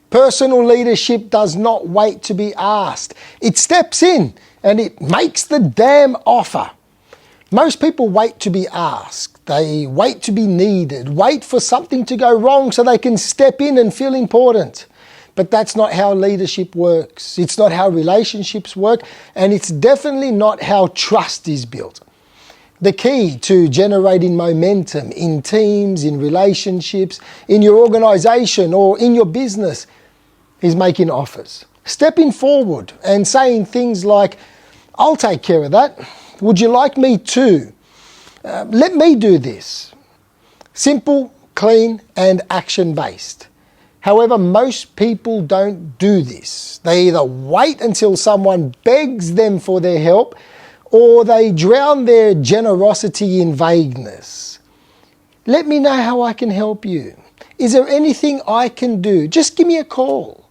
Personal leadership does not wait to be asked. It steps in and it makes the damn offer. Most people wait to be asked. They wait to be needed, wait for something to go wrong so they can step in and feel important. But that's not how leadership works. It's not how relationships work, and it's definitely not how trust is built. The key to generating momentum in teams, in relationships, in your organization or in your business is making offers. Stepping forward and saying things like, "I'll take care of that. Would you like me to? Let me do this." Simple, clean, and action-based. However, most people don't do this. They either wait until someone begs them for their help, or they drown their generosity in vagueness. "Let me know how I can help you. Is there anything I can do? Just give me a call.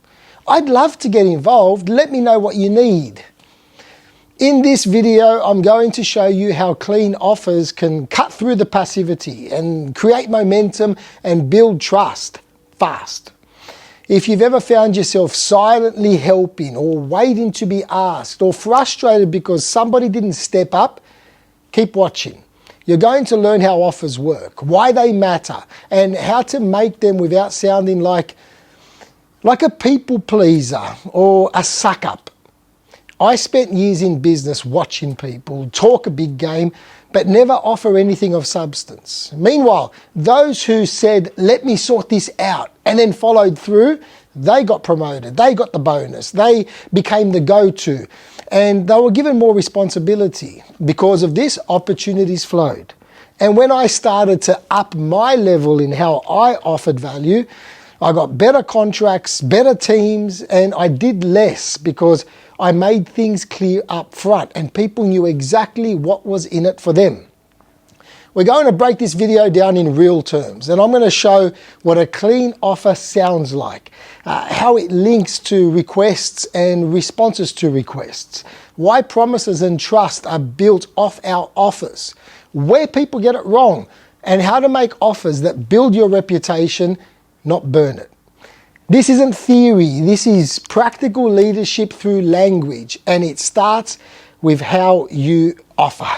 I'd love to get involved. Let me know what you need." In this video, I'm going to show you how clean offers can cut through the passivity and create momentum and build trust fast. If you've ever found yourself silently helping or waiting to be asked or frustrated because somebody didn't step up, keep watching. You're going to learn how offers work, why they matter, and how to make them without sounding like a people pleaser or a suck-up. I spent years in business watching people talk a big game but never offer anything of substance. Meanwhile, those who said, "Let me sort this out," and then followed through, they got promoted, they got the bonus, they became the go-to, and they were given more responsibility. Because of this, opportunities flowed. And when I started to up my level in how I offered value, I got better contracts, better teams, and I did less because I made things clear up front and people knew exactly what was in it for them. We're going to break this video down in real terms, and I'm going to show what a clean offer sounds like, how it links to requests and responses to requests, why promises and trust are built off our offers, where people get it wrong, and how to make offers that build your reputation, not burn it. This isn't theory, this is practical leadership through language, and it starts with how you offer.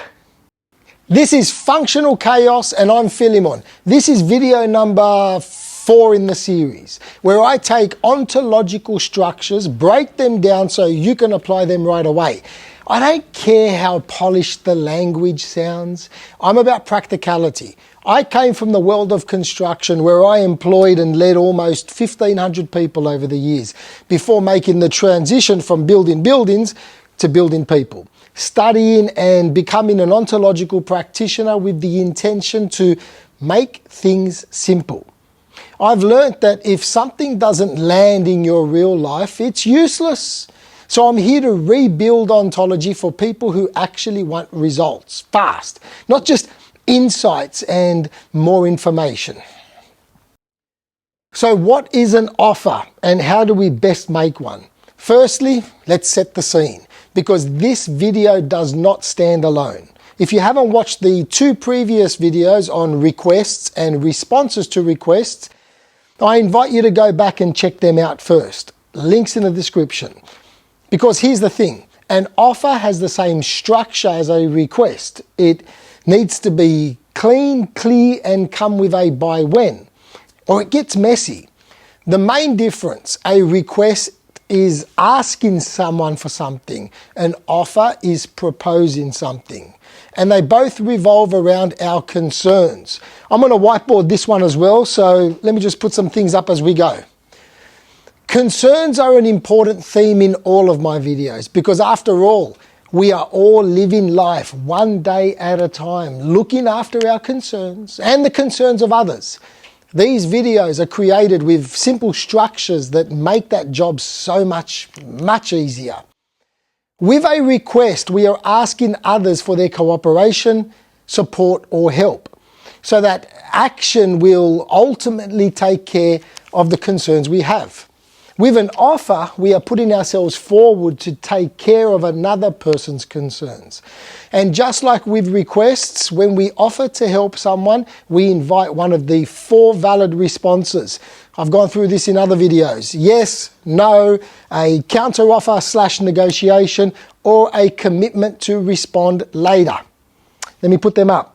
This is Functional Chaos, and I'm Filimon. This is video number 4 in the series, where I take ontological structures, break them down so you can apply them right away. I don't care how polished the language sounds. I'm about practicality. I came from the world of construction where I employed and led almost 1,500 people over the years before making the transition from building buildings to building people, studying and becoming an ontological practitioner with the intention to make things simple. I've learned that if something doesn't land in your real life, it's useless. So I'm here to rebuild ontology for people who actually want results fast, not just insights and more information. So what is an offer and how do we best make one? Firstly, let's set the scene, because this video does not stand alone. If you haven't watched the 2 previous videos on requests and responses to requests, I invite you to go back and check them out first. Links in the description. Because here's the thing, an offer has the same structure as a request. It needs to be clean, clear, and come with a by when, or it gets messy. The main difference, a request is asking someone for something, an offer is proposing something. And they both revolve around our concerns. I'm going to whiteboard this one as well, so let me just put some things up as we go. Concerns are an important theme in all of my videos because after all, we are all living life one day at a time, looking after our concerns and the concerns of others. These videos are created with simple structures that make that job so much easier. With a request, we are asking others for their cooperation, support, or help, so that action will ultimately take care of the concerns we have. With an offer, we are putting ourselves forward to take care of another person's concerns. And just like with requests, when we offer to help someone, we invite one of the 4 valid responses. I've gone through this in other videos. Yes, no, a counter-offer / negotiation, or a commitment to respond later. Let me put them up.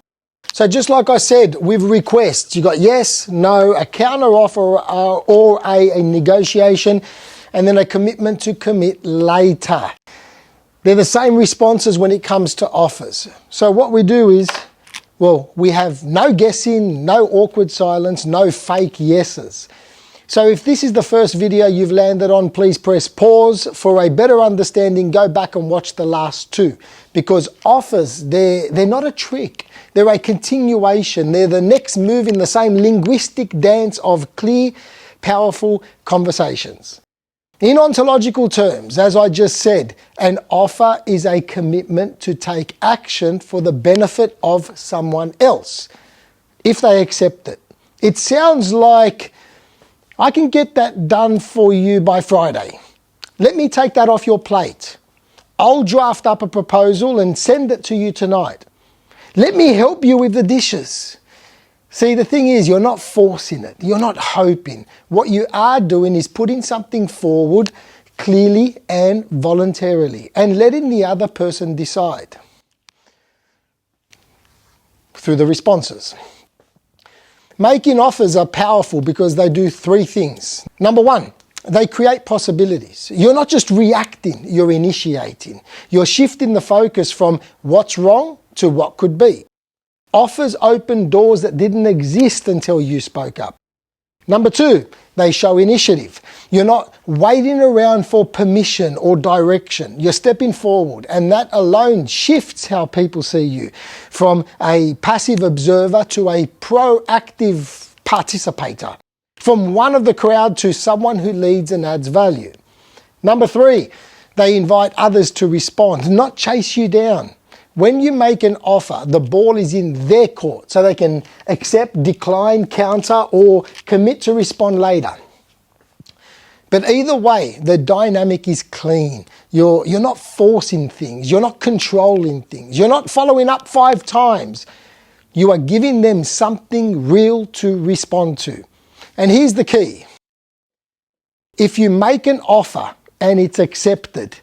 So just like I said, with requests, you got yes, no, a counter-offer or a negotiation, and then a commitment to commit later. They're the same responses when it comes to offers. So what we do is, well, we have no guessing, no awkward silence, no fake yeses. So if this is the first video you've landed on, please press pause. For a better understanding, go back and watch the last two. Because offers, they're not a trick. They're a continuation. They're the next move in the same linguistic dance of clear, powerful conversations. In ontological terms, as I just said, an offer is a commitment to take action for the benefit of someone else, if they accept it. It sounds like, I can get that done for you by Friday. Let me take that off your plate. I'll draft up a proposal and send it to you tonight. Let me help you with the dishes. See, the thing is, you're not forcing it. You're not hoping. What you are doing is putting something forward clearly and voluntarily and letting the other person decide through the responses. Making offers are powerful because they do three things. Number one, they create possibilities. You're not just reacting, you're initiating. You're shifting the focus from what's wrong to what could be. Offers open doors that didn't exist until you spoke up. Number two, they show initiative. You're not waiting around for permission or direction. You're stepping forward, and that alone shifts how people see you from a passive observer to a proactive participator, from one of the crowd to someone who leads and adds value. Number three, they invite others to respond, not chase you down. When you make an offer, the ball is in their court, so they can accept, decline, counter, or commit to respond later. But either way, the dynamic is clean. You're not forcing things. You're not controlling things. You're not following up 5 times. You are giving them something real to respond to. And here's the key. If you make an offer and it's accepted,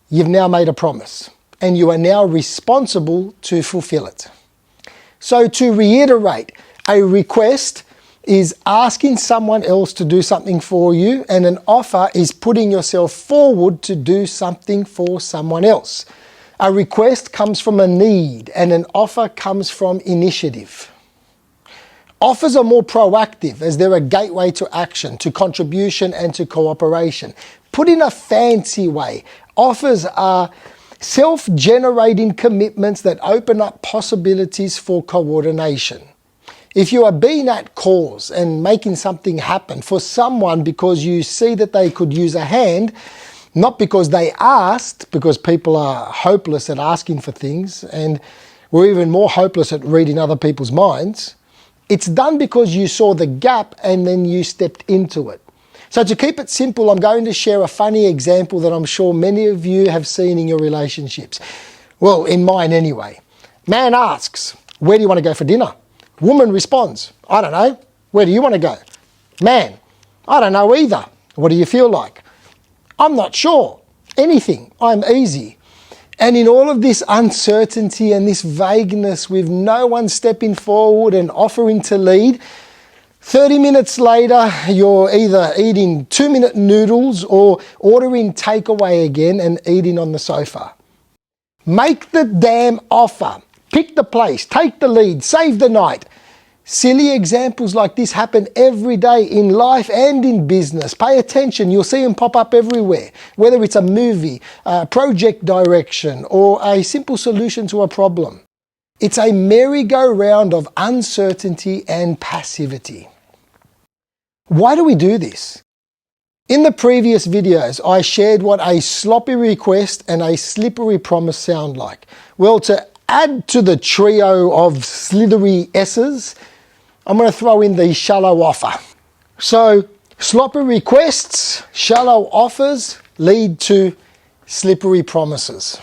you've now made a promise. And you are now responsible to fulfill it. So to reiterate, a request is asking someone else to do something for you, and an offer is putting yourself forward to do something for someone else. A request comes from a need, and an offer comes from initiative. Offers are more proactive as they're a gateway to action, to contribution, and to cooperation. Put in a fancy way, offers are self-generating commitments that open up possibilities for coordination. If you are being at cause and making something happen for someone because you see that they could use a hand, not because they asked, because people are hopeless at asking for things, and we're even more hopeless at reading other people's minds, it's done because you saw the gap and then you stepped into it. So to keep it simple, I'm going to share a funny example that I'm sure many of you have seen in your relationships. Well, in mine anyway. Man asks, where do you want to go for dinner? Woman responds, I don't know. Where do you want to go? Man, I don't know either. What do you feel like? I'm not sure. Anything. I'm easy. And in all of this uncertainty and this vagueness with no one stepping forward and offering to lead, 30 minutes later, you're either eating 2-minute noodles or ordering takeaway again and eating on the sofa. Make the damn offer. Pick the place, take the lead, save the night. Silly examples like this happen every day in life and in business. Pay attention, you'll see them pop up everywhere. Whether it's a movie, a project direction, or a simple solution to a problem. It's a merry-go-round of uncertainty and passivity. Why do we do this? In the previous videos, I shared what a sloppy request and a slippery promise sound like. Well, to add to the trio of slithery S's, I'm going to throw in the shallow offer. So, sloppy requests, shallow offers lead to slippery promises.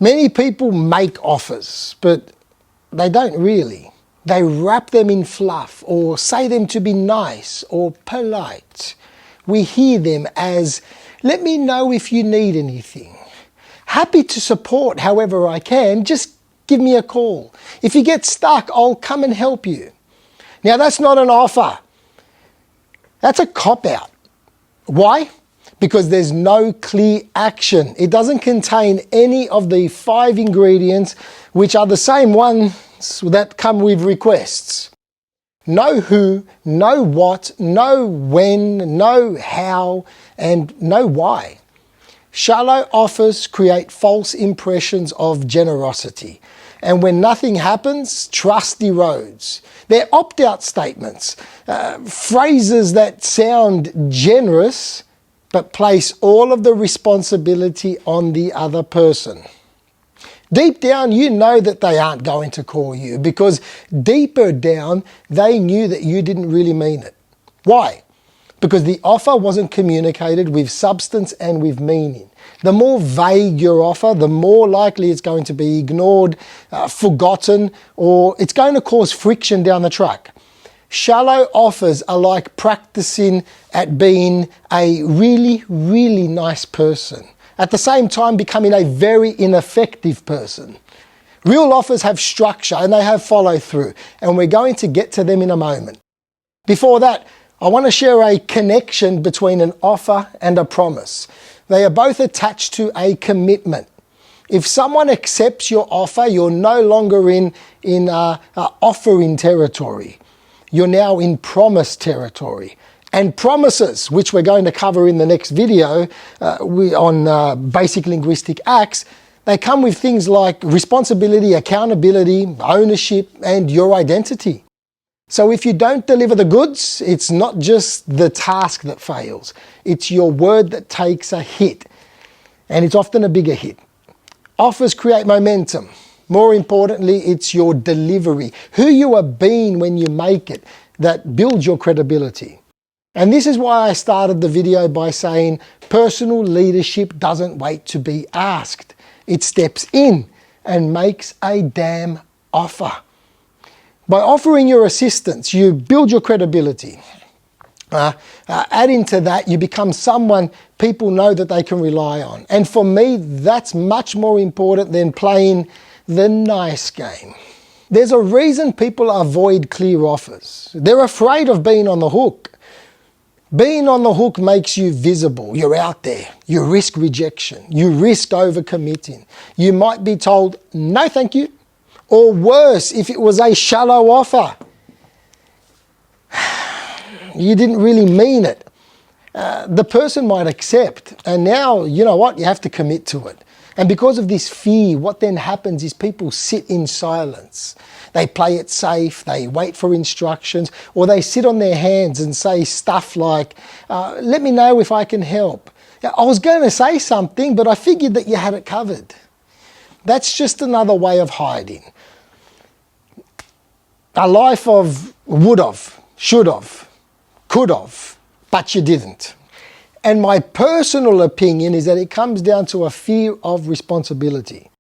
Many people make offers, but they don't really. They wrap them in fluff or say them to be nice or polite. We hear them as, let me know if you need anything. Happy to support however I can, just give me a call. If you get stuck, I'll come and help you. Now that's not an offer. That's a cop-out. Why? Because there's no clear action. It doesn't contain any of the 5 ingredients, which are the same ones that come with requests. Know who, know what, know when, know how, and know why. Shallow offers create false impressions of generosity. And when nothing happens, trust erodes. They're opt-out statements, phrases that sound generous, but place all of the responsibility on the other person. Deep down, you know that they aren't going to call you because deeper down, they knew that you didn't really mean it. Why? Because the offer wasn't communicated with substance and with meaning. The more vague your offer, the more likely it's going to be ignored, forgotten, or it's going to cause friction down the track. Shallow offers are like practicing at being a really, really nice person, at the same time becoming a very ineffective person. Real offers have structure and they have follow-through, and we're going to get to them in a moment. Before that, I want to share a connection between an offer and a promise. They are both attached to a commitment. If someone accepts your offer, you're no longer in offering territory. You're now in promise territory. And promises, which we're going to cover in the next video on Basic Linguistic Acts, they come with things like responsibility, accountability, ownership, and your identity. So if you don't deliver the goods, it's not just the task that fails. It's your word that takes a hit. And it's often a bigger hit. Offers create momentum. More importantly, it's your delivery, who you are being when you make it, that builds your credibility. And this is why I started the video by saying personal leadership doesn't wait to be asked. It steps in and makes a damn offer. By offering your assistance, you build your credibility. Adding to that, you become someone people know that they can rely on. And for me, that's much more important than playing the nice game. There's a reason people avoid clear offers. They're afraid of being on the hook. Being on the hook makes you visible. You're out there. You risk rejection. You risk overcommitting. You might be told, no thank you. Or worse, if it was a shallow offer. You didn't really mean it. The person might accept. And now, you know what? You have to commit to it. And because of this fear, what then happens is people sit in silence. They play it safe, they wait for instructions, or they sit on their hands and say stuff like, let me know if I can help. I was going to say something, but I figured that you had it covered. That's just another way of hiding. A life of would have, should have, could have, but you didn't. And my personal opinion is that it comes down to a fear of responsibility.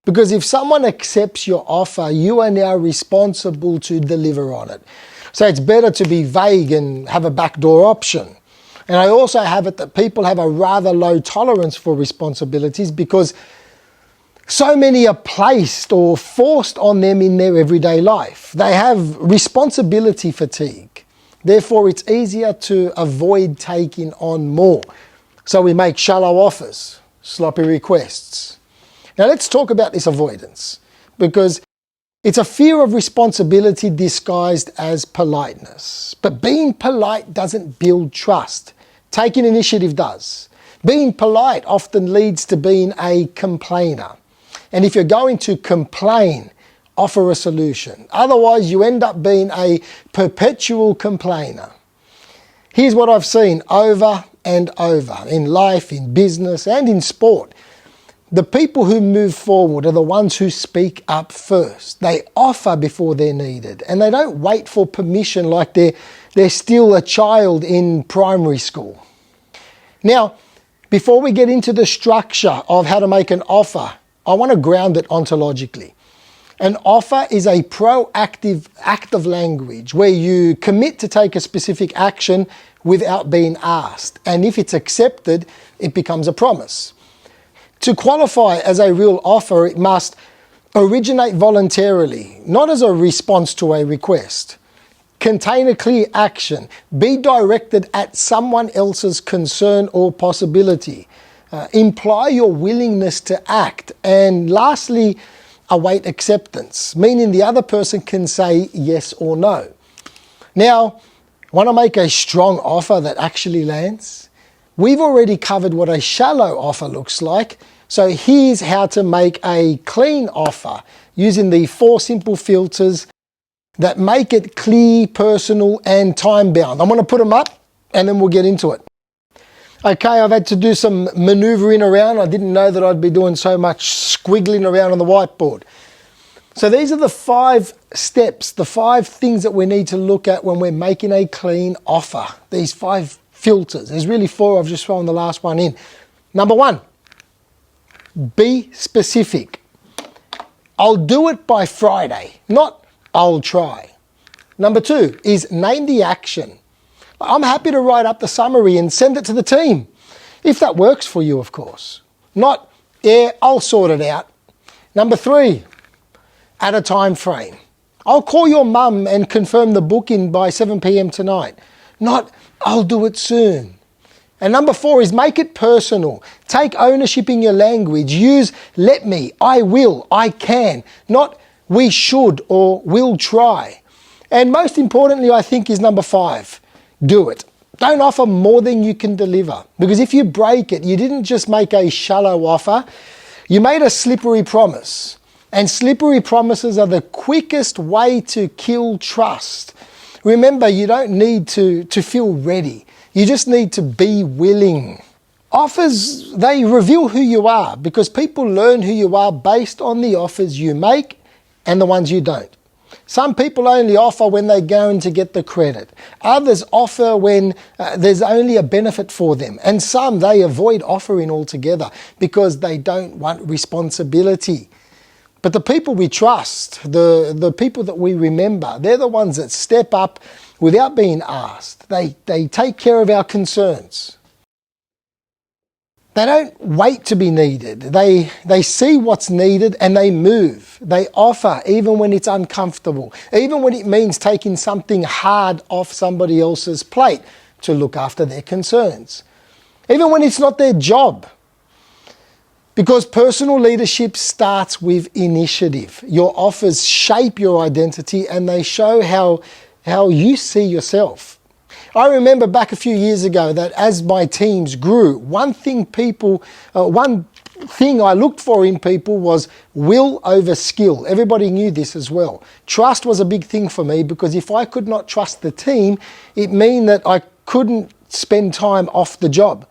Because if someone accepts your offer, you are now responsible to deliver on it. So it's better to be vague and have a backdoor option. And I also have it that people have a rather low tolerance for responsibilities because so many are placed or forced on them in their everyday life. They have responsibility fatigue. Therefore, it's easier to avoid taking on more. So we make shallow offers, sloppy requests. Now let's talk about this avoidance, because it's a fear of responsibility disguised as politeness. But being polite doesn't build trust. Taking initiative does. Being polite often leads to being a complainer. And if you're going to complain, offer a solution. Otherwise, you end up being a perpetual complainer. Here's what I've seen over and over in life, in business, and in sport. The people who move forward are the ones who speak up first. They offer before they're needed, and they don't wait for permission like they're still a child in primary school. Now, before we get into the structure of how to make an offer, I want to ground it ontologically. An offer is a proactive act of language where you commit to take a specific action without being asked. And if it's accepted, it becomes a promise. To qualify as a real offer, it must originate voluntarily, not as a response to a request. Contain a clear action. Be directed at someone else's concern or possibility. Imply your willingness to act. And lastly, await acceptance, meaning the other person can say yes or no. Now, want to make a strong offer that actually lands? We've already covered what a shallow offer looks like. So here's how to make a clean offer using the 4 simple filters that make it clear, personal, and time-bound. I'm going to put them up and then we'll get into it. Okay, I've had to do some manoeuvring around. I didn't know that I'd be doing so much squiggling around on the whiteboard. So these are the 5 steps, the 5 things that we need to look at when we're making a clean offer. These 5 filters. There's really 4. I've just thrown the last one in. Number 1. Be specific. I'll do it by Friday, not I'll try. Number 2 is name the action. I'm happy to write up the summary and send it to the team, if that works for you, of course. Not, yeah, I'll sort it out. Number 3, add a time frame. I'll call your mum and confirm the booking by 7 p.m. tonight. Not, I'll do it soon. And number 4 is make it personal. Take ownership in your language. Use let me, I will, I can, not we should or will try. And most importantly, I think, is number 5, do it. Don't offer more than you can deliver. Because if you break it, you didn't just make a shallow offer, you made a slippery promise. And slippery promises are the quickest way to kill trust. Remember, you don't need to feel ready. You just need to be willing. Offers, they reveal who you are because people learn who you are based on the offers you make and the ones you don't. Some people only offer when they're going to get the credit. Others offer when there's only a benefit for them. And some, they avoid offering altogether because they don't want responsibility. But the people we trust, the people that we remember, they're the ones that step up without being asked. They take care of our concerns. They don't wait to be needed. They see what's needed and they move. They offer even when it's uncomfortable, even when it means taking something hard off somebody else's plate to look after their concerns, even when it's not their job. Because personal leadership starts with initiative. Your offers shape your identity and they show how you see yourself. I remember back a few years ago that as my teams grew, one thing I looked for in people was will over skill. Everybody knew this as well. Trust was a big thing for me because if I could not trust the team, it meant that I couldn't spend time off the job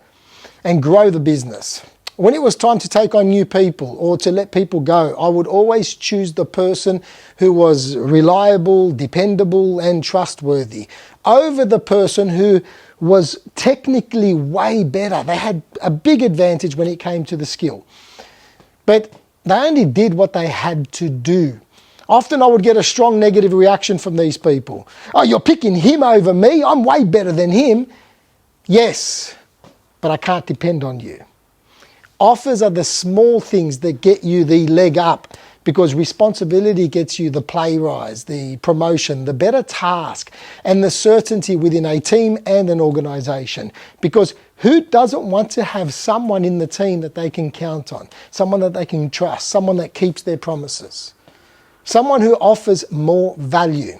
and grow the business. When it was time to take on new people or to let people go, I would always choose the person who was reliable, dependable, and trustworthy over the person who was technically way better. They had a big advantage when it came to the skill. But they only did what they had to do. Often I would get a strong negative reaction from these people. Oh, you're picking him over me? I'm way better than him. Yes, but I can't depend on you. Offers are the small things that get you the leg up because responsibility gets you the pay rise, the promotion, the better task, and the certainty within a team and an organisation. Because who doesn't want to have someone in the team that they can count on, someone that they can trust, someone that keeps their promises, someone who offers more value?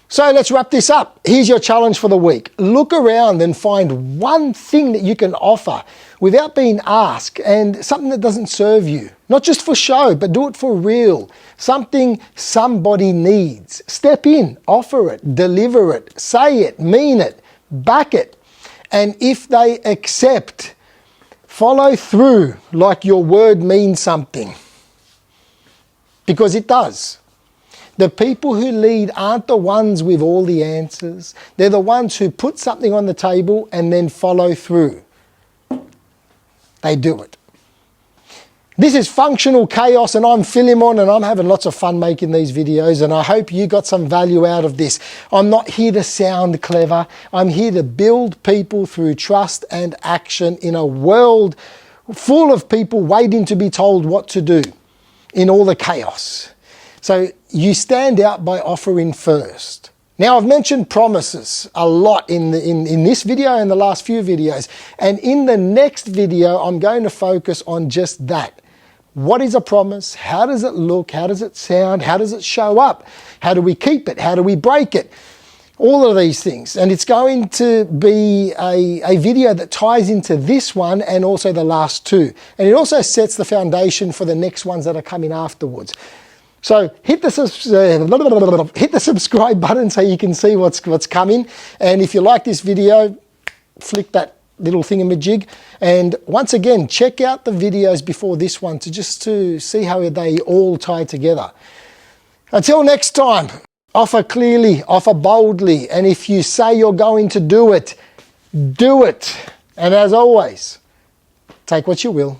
So let's wrap this up. Here's your challenge for the week. Look around and find one thing that you can offer without being asked and something that doesn't serve you. Not just for show, but do it for real. Something somebody needs. Step in, offer it, deliver it, say it, mean it, back it. And if they accept, follow through like your word means something. Because it does. The people who lead aren't the ones with all the answers. They're the ones who put something on the table and then follow through. They do it. This is Functional Chaos, and I'm Filimon, and I'm having lots of fun making these videos, and I hope you got some value out of this. I'm not here to sound clever. I'm here to build people through trust and action in a world full of people waiting to be told what to do in all the chaos. So you stand out by offering first. Now, I've mentioned promises a lot in this video and the last few videos, and in the next video I'm going to focus on just that. What is a promise? How does it look? How does it sound? How does it show up? How do we keep it? How do we break it? All of these things. And it's going to be a video that ties into this one and also the last two. And it also sets the foundation for the next ones that are coming afterwards. So hit the subscribe button so you can see what's coming. And if you like this video, flick that little thingamajig. And once again, check out the videos before this one to see how they all tie together. Until next time, offer clearly, offer boldly. And if you say you're going to do it, do it. And as always, take what you will.